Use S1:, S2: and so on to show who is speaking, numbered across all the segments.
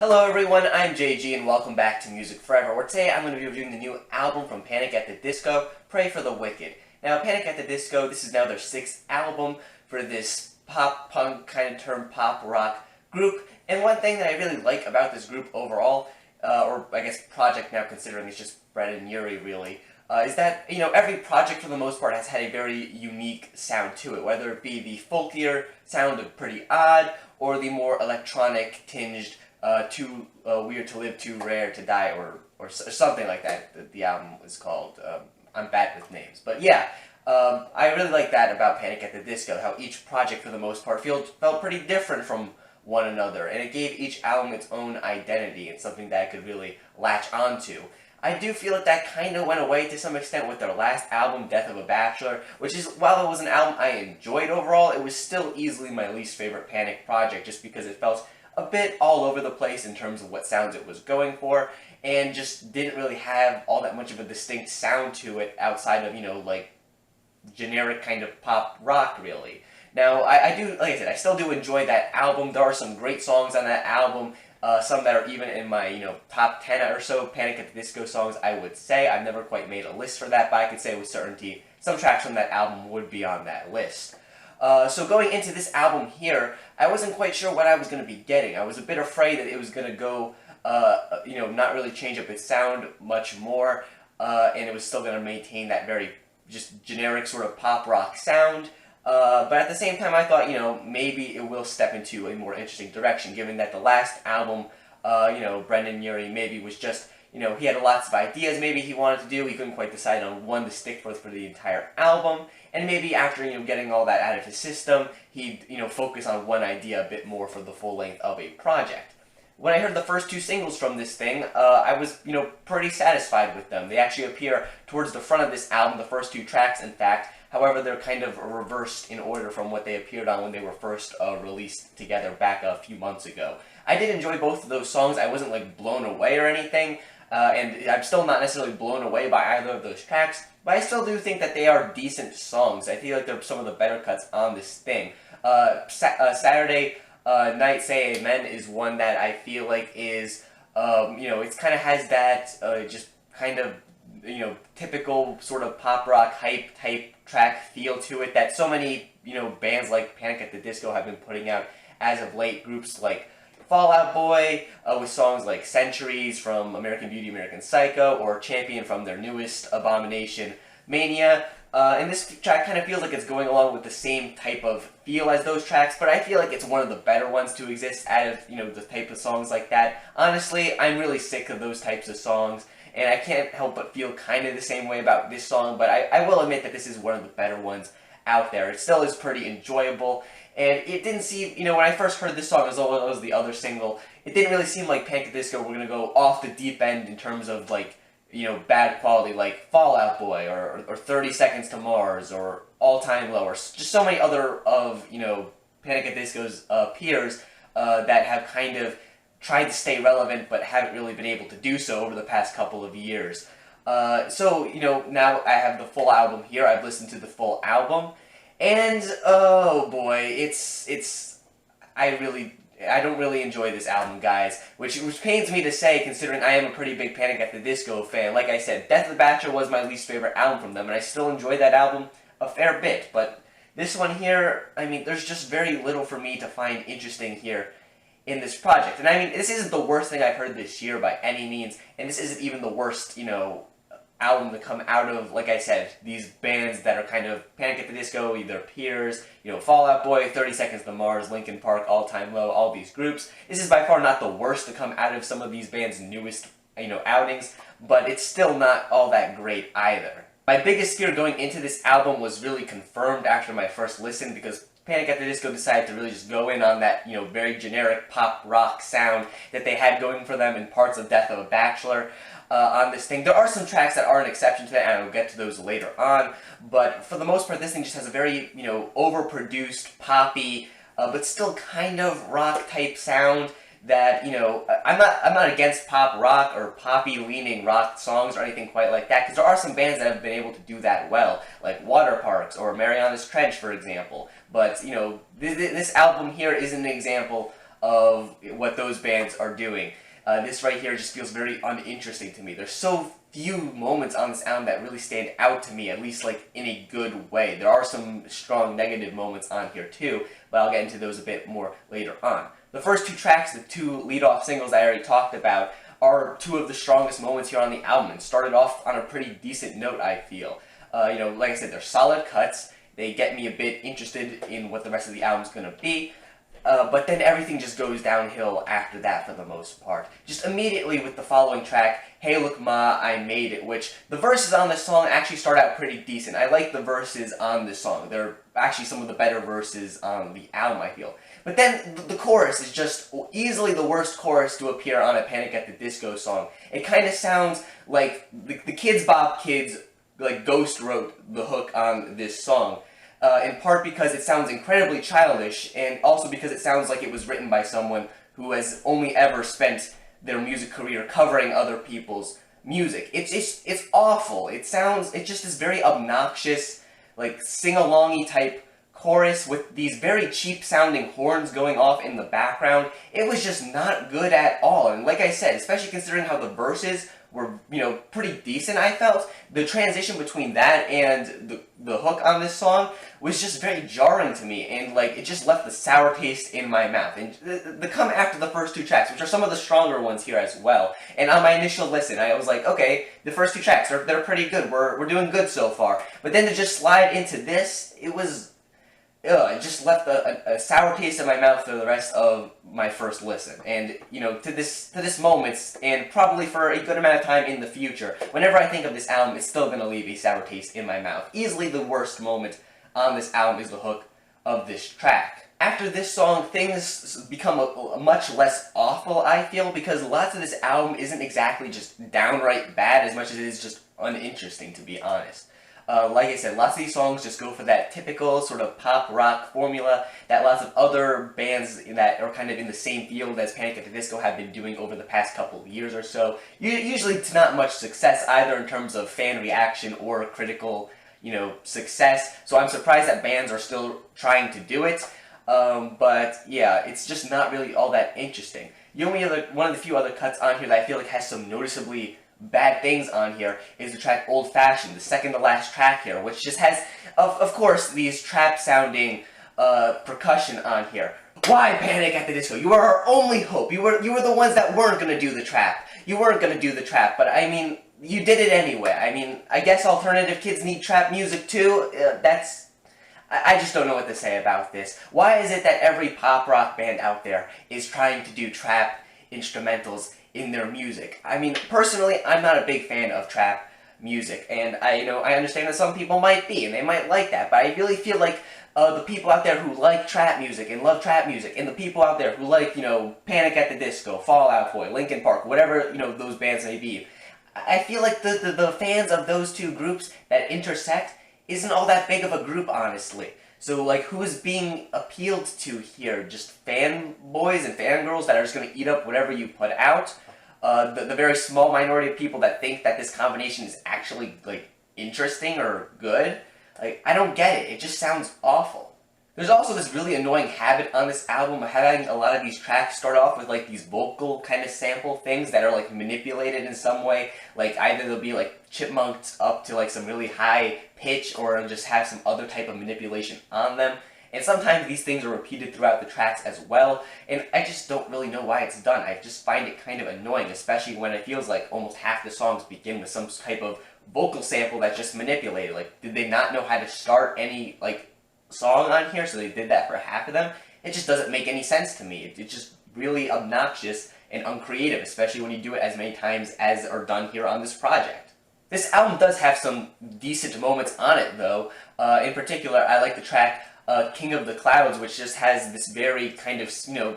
S1: Hello everyone, I'm JG and welcome back to Music Forever, where today I'm going to be reviewing the new album from Panic! At the Disco, Pray for the Wicked. Now, Panic! At the Disco, this is now their 6th album for this pop-punk kind of term pop-rock group, and one thing that I really like about this group overall, or I guess project now considering it's just Brett and Yuri really, is that, every project for the most part has had a very unique sound to it, whether it be the folkier sound of Pretty Odd, or the more electronic tinged Too Weird to Live, Too Rare to Die, or something like that. The album is called. I'm bad with names. But yeah, I really like that about Panic! At the Disco, how each project for the most part felt pretty different from one another, and it gave each album its own identity and something that I could really latch onto. I do feel that kind of went away to some extent with their last album, Death of a Bachelor, which is, while it was an album I enjoyed overall, it was still easily my least favorite Panic project just because it felt a bit all over the place in terms of what sounds it was going for, and just didn't really have all that much of a distinct sound to it outside of, like, generic kind of pop rock, really. Now, I do, like I said, I still do enjoy that album. There are some great songs on that album, some that are even in my, top 10 or so Panic! At the Disco songs, I would say. I've never quite made a list for that, but I could say with certainty some tracks from that album would be on that list. So going into this album here, I wasn't quite sure what I was going to be getting. I was a bit afraid that it was going to go, not really change up its sound much more, and it was still going to maintain that very just generic sort of pop rock sound. But at the same time, I thought, maybe it will step into a more interesting direction, given that the last album, Brendan Urie maybe was just, he had lots of ideas maybe he wanted to do. He couldn't quite decide on one to stick with for the entire album. And maybe after, getting all that out of his system, he'd, focus on one idea a bit more for the full length of a project. When I heard the first 2 singles from this thing, I was, pretty satisfied with them. They actually appear towards the front of this album, the first 2 tracks, in fact. However, they're kind of reversed in order from what they appeared on when they were first released together back a few months ago. I did enjoy both of those songs. I wasn't, like, blown away or anything, and I'm still not necessarily blown away by either of those tracks, but I still do think that they are decent songs. I feel like they're some of the better cuts on this thing. Saturday Night Say Amen is one that I feel like is, it kind of has that just kind of, typical sort of pop rock hype type track feel to it that so many, bands like Panic! At the Disco have been putting out as of late. Groups like Fall Out Boy, with songs like Centuries from American Beauty, American Psycho, or Champion from their newest Abomination, Mania. And this track kind of feels like it's going along with the same type of feel as those tracks, but I feel like it's one of the better ones to exist out of, the type of songs like that. Honestly, I'm really sick of those types of songs, and I can't help but feel kind of the same way about this song, but I will admit that this is one of the better ones out there. It still is pretty enjoyable, and it didn't seem, when I first heard this song as well as the other single, it didn't really seem like Panic! At the Disco were going to go off the deep end in terms of, like, bad quality, like Fall Out Boy, or 30 Seconds to Mars, or All Time Low, or just so many other of, Panic! At the Disco's peers that have kind of tried to stay relevant but haven't really been able to do so over the past couple of years. So, now I have the full album here. I've listened to the full album, and oh boy, I don't really enjoy this album, guys, which pains me to say considering I am a pretty big Panic! At the Disco fan. Like I said, Death of the Bachelor was my least favorite album from them, and I still enjoy that album a fair bit, but this one here, I mean, there's just very little for me to find interesting here in this project. And I mean, this isn't the worst thing I've heard this year by any means, and this isn't even the worst, album to come out of, like I said, these bands that are kind of Panic! At the Disco, either peers, Fall Out Boy, 30 Seconds to Mars, Linkin Park, All Time Low, all these groups. This is by far not the worst to come out of some of these bands' newest, outings, but it's still not all that great either. My biggest fear going into this album was really confirmed after my first listen, because Panic! At the Disco decided to really just go in on that, very generic pop rock sound that they had going for them in parts of Death of a Bachelor. On this thing. There are some tracks that are an exception to that, and I will get to those later on, but for the most part, this thing just has a very, overproduced, poppy, but still kind of rock-type sound that, I'm not against pop rock or poppy-leaning rock songs or anything quite like that, because there are some bands that have been able to do that well, like Water Parks or Mariana's Trench, for example, but, this album here is an example of what those bands are doing. This right here just feels very uninteresting to me. There's so few moments on this album that really stand out to me, at least like in a good way. There are some strong negative moments on here too, but I'll get into those a bit more later on. The first two tracks, the two lead-off singles I already talked about, are two of the strongest moments here on the album, and started off on a pretty decent note, I feel. Like I said, they're solid cuts. They get me a bit interested in what the rest of the album's gonna be. But then everything just goes downhill after that for the most part. Just immediately with the following track, Hey Look Ma, I Made It, which the verses on this song actually start out pretty decent. I like the verses on this song. They're actually some of the better verses on the album, I feel. But then the chorus is just easily the worst chorus to appear on a Panic at the Disco song. It kind of sounds like the Kids Bop Kids like ghost wrote the hook on this song. In part because it sounds incredibly childish, and also because it sounds like it was written by someone who has only ever spent their music career covering other people's music. It's awful. It just is very obnoxious, like sing-alongy type chorus with these very cheap sounding horns going off in the background. It was just not good at all. And like I said, especially considering how the verses were, pretty decent, I felt, the transition between that and the hook on this song was just very jarring to me, and like it just left the sour taste in my mouth. And the come after the first two tracks, which are some of the stronger ones here as well. And on my initial listen, I was like, okay, the first two tracks they're pretty good. We're doing good so far. But then to just slide into this, it just left a sour taste in my mouth for the rest of my first listen. And, to this moment, and probably for a good amount of time in the future, whenever I think of this album, it's still going to leave a sour taste in my mouth. Easily the worst moment on this album is the hook of this track. After this song, things become much less awful, I feel, because lots of this album isn't exactly just downright bad as much as it is just uninteresting, to be honest. Like I said, lots of these songs just go for that typical sort of pop rock formula that lots of other bands that are kind of in the same field as Panic at the Disco have been doing over the past couple of years or so. Usually to not much success either in terms of fan reaction or critical, success. So I'm surprised that bands are still trying to do it. But yeah, it's just not really all that interesting. One of the few other cuts on here that I feel like has some noticeably bad things on here is the track Old Fashioned, the second to last track here, which just has, of course, these trap-sounding percussion on here. Why Panic at the Disco? You were our only hope. You were the ones that weren't going to do the trap. You weren't going to do the trap, but I mean, you did it anyway. I mean, I guess alternative kids need trap music too. I just don't know what to say about this. Why is it that every pop rock band out there is trying to do trap instrumentals in their music? I mean, personally, I'm not a big fan of trap music, and I understand that some people might be, and they might like that, but I really feel like the people out there who like trap music and love trap music, and the people out there who like, Panic at the Disco, Fall Out Boy, Linkin Park, whatever, those bands may be, I feel like the fans of those two groups that intersect isn't all that big of a group, honestly. So, like, who is being appealed to here? Just fanboys and fangirls that are just going to eat up whatever you put out? The very small minority of people that think that this combination is actually, like, interesting or good? Like, I don't get it. It just sounds awful. There's also this really annoying habit on this album of having a lot of these tracks start off with, like, these vocal kind of sample things that are, like, manipulated in some way. Like, either they'll be, like, chipmunked up to, like, some really high pitch, or just have some other type of manipulation on them. And sometimes these things are repeated throughout the tracks as well, and I just don't really know why it's done. I just find it kind of annoying, especially when it feels like almost half the songs begin with some type of vocal sample that's just manipulated. Like, did they not know how to start any, like, song on here, so they did that for half of them? It just doesn't make any sense to me. It's just really obnoxious and uncreative, especially when you do it as many times as are done here on this project. This album does have some decent moments on it, though. In particular, I like the track King of the Clouds, which just has this very kind of,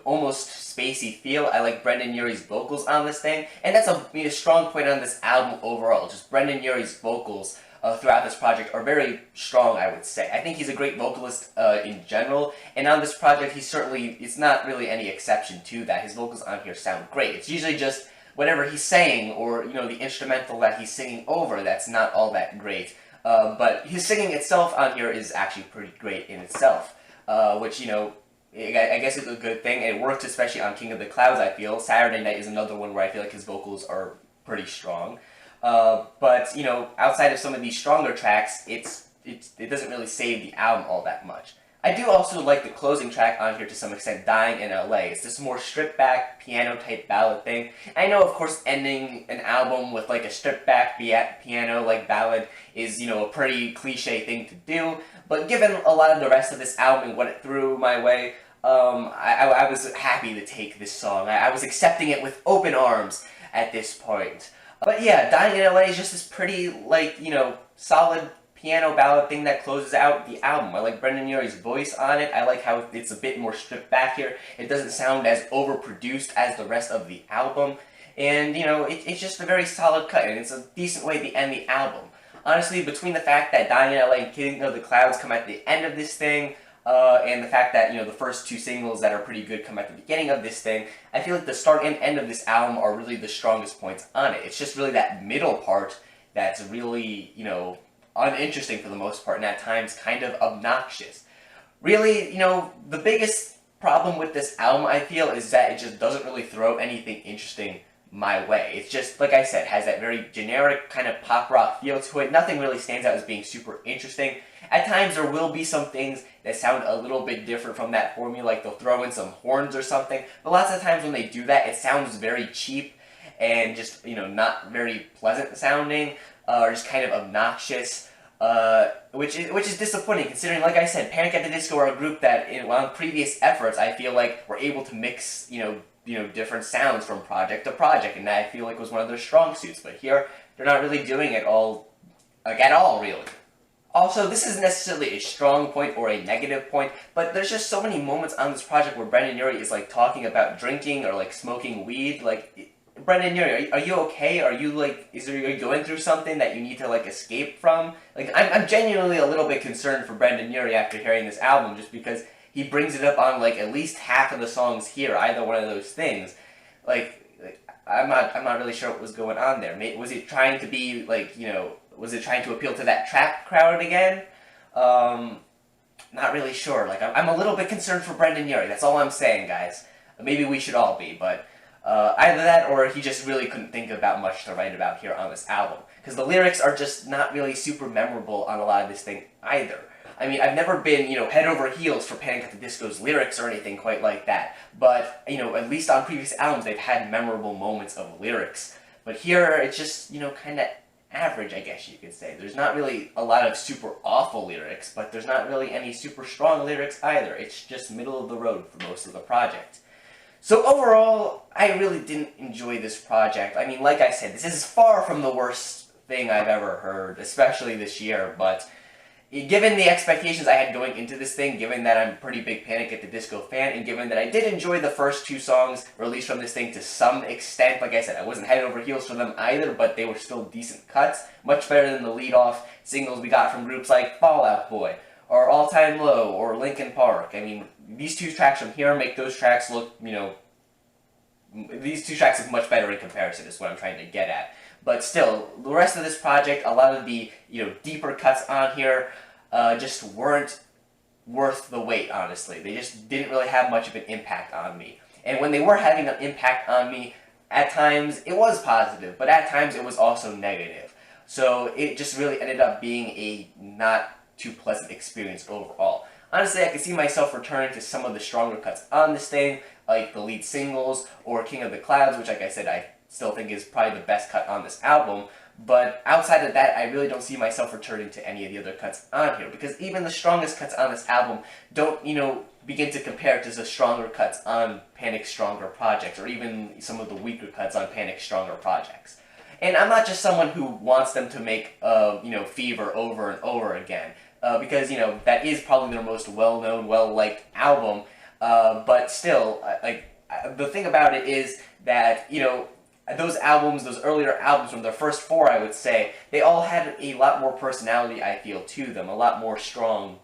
S1: almost spacey feel. I like Brendan Urie's vocals on this thing, and that's a strong point on this album overall. Just Brendan Urie's vocals throughout this project are very strong, I would say. I think he's a great vocalist in general, and on this project, it's not really any exception to that. His vocals on here sound great. It's usually just whatever he's saying, or, the instrumental that he's singing over that's not all that great. But his singing itself on here is actually pretty great in itself, which, I guess it's a good thing, and it works especially on King of the Clouds, I feel. Saturday Night is another one where I feel like his vocals are pretty strong. But, you know, outside of some of these stronger tracks, it doesn't really save the album all that much. I do also like the closing track on here to some extent, Dying in LA. It's this more stripped back, piano type ballad thing. I know, of course, ending an album with like a stripped back piano like ballad is, you know, a pretty cliche thing to do, but given a lot of the rest of this album and what it threw my way, I was happy to take this song. I was accepting it with open arms at this point. But yeah, Dying in LA is just this pretty, like, you know, solid piano ballad thing that closes out the album. I like Brendan Urie's voice on it. I like how it's a bit more stripped back here. It doesn't sound as overproduced as the rest of the album. And, you know, it's just a very solid cut, and it's a decent way to end the album. Honestly, between the fact that Dying in LA and King of the Clouds come at the end of this thing, and the fact that, you know, the first two singles that are pretty good come at the beginning of this thing, I feel like the start and end of this album are really the strongest points on it. It's just really that middle part that's really, you know, uninteresting for the most part, and at times kind of obnoxious. Really, you know, the biggest problem with this album, I feel, is that it just doesn't really throw anything interesting my way. It's just, like I said, has that very generic kind of pop rock feel to it. Nothing really stands out as being super interesting. At times there will be some things that sound a little bit different from that formula, like they'll throw in some horns or something, but lots of times when they do that, it sounds very cheap and just, you know, not very pleasant sounding, or just kind of obnoxious, which is disappointing considering, like I said, Panic at the Disco are a group that, on previous efforts, I feel like were able to mix, you know, different sounds from project to project, and that I feel like was one of their strong suits. But here, they're not really doing it all, like at all, really. Also, this isn't necessarily a strong point or a negative point, but there's just so many moments on this project where Brendan Urie is like talking about drinking or like smoking weed, like. Brendan Urie, are you okay? Are you like, are you going through something that you need to like escape from? Like, I'm genuinely a little bit concerned for Brendan Urie after hearing this album, just because he brings it up on like at least half of the songs here, either one of those things. Like I'm not really sure what was going on there. Was he trying to be like, you know, was it trying to appeal to that trap crowd again? Not really sure. Like, I'm a little bit concerned for Brendan Urie. That's all I'm saying, guys. Maybe we should all be, but. Either that, or he just really couldn't think about much to write about here on this album. Because the lyrics are just not really super memorable on a lot of this thing either. I mean, I've never been, you know, head over heels for Panic at the Disco's lyrics or anything quite like that. But, you know, at least on previous albums, they've had memorable moments of lyrics. But here, it's just, you know, kind of average, I guess you could say. There's not really a lot of super awful lyrics, but there's not really any super strong lyrics either. It's just middle of the road for most of the project. So overall, I really didn't enjoy this project. I mean, like I said, this is far from the worst thing I've ever heard, especially this year, but given the expectations I had going into this thing, given that I'm a pretty big Panic at the Disco fan, and given that I did enjoy the first two songs released from this thing to some extent, like I said, I wasn't head over heels for them either, but they were still decent cuts, much better than the lead-off singles we got from groups like Fall Out Boy, or All Time Low, or Linkin Park. I mean, these two tracks from here make those tracks look, you know, these two tracks look much better in comparison, is what I'm trying to get at. But still, the rest of this project, a lot of the, you know, deeper cuts on here just weren't worth the wait, honestly. They just didn't really have much of an impact on me. And when they were having an impact on me, at times it was positive, but at times it was also negative. So it just really ended up being a not too pleasant experience overall. Honestly, I could see myself returning to some of the stronger cuts on this thing, like the lead singles, or King of the Clouds, which, like I said, I still think is probably the best cut on this album. But outside of that, I really don't see myself returning to any of the other cuts on here, because even the strongest cuts on this album don't, you know, begin to compare to the stronger cuts on Panic's stronger projects, or even some of the weaker cuts on Panic's stronger projects. And I'm not just someone who wants them to make, you know, Fever over and over again, because, you know, that is probably their most well-known, well-liked album, but still, the thing about it is that, you know, those albums, those earlier albums from their first four, I would say, they all had a lot more personality, I feel, to them, a lot more strong,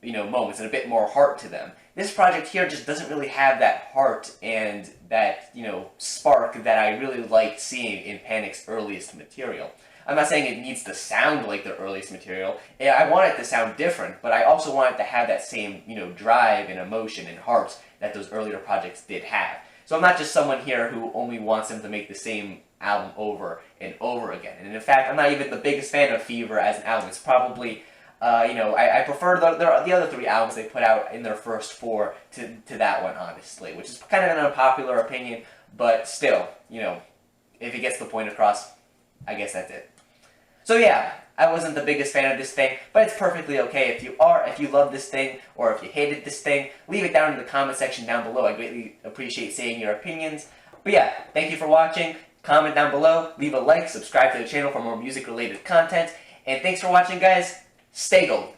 S1: you know, moments, and a bit more heart to them. This project here just doesn't really have that heart and that, you know, spark that I really liked seeing in Panic's earliest material. I'm not saying it needs to sound like their earliest material. Yeah, I want it to sound different, but I also want it to have that same, drive and emotion and heart that those earlier projects did have. So I'm not just someone here who only wants them to make the same album over and over again. And in fact, I'm not even the biggest fan of Fever as an album. It's probably, I prefer the other 3 albums they put out in their first 4 to that one, honestly, which is kind of an unpopular opinion, but still, if it gets the point across, I guess that's it. So yeah, I wasn't the biggest fan of this thing, but it's perfectly okay. If you love this thing, or if you hated this thing, leave it down in the comment section down below. I greatly appreciate seeing your opinions. But yeah, thank you for watching. Comment down below, leave a like, subscribe to the channel for more music-related content, and thanks for watching, guys. Stay gold.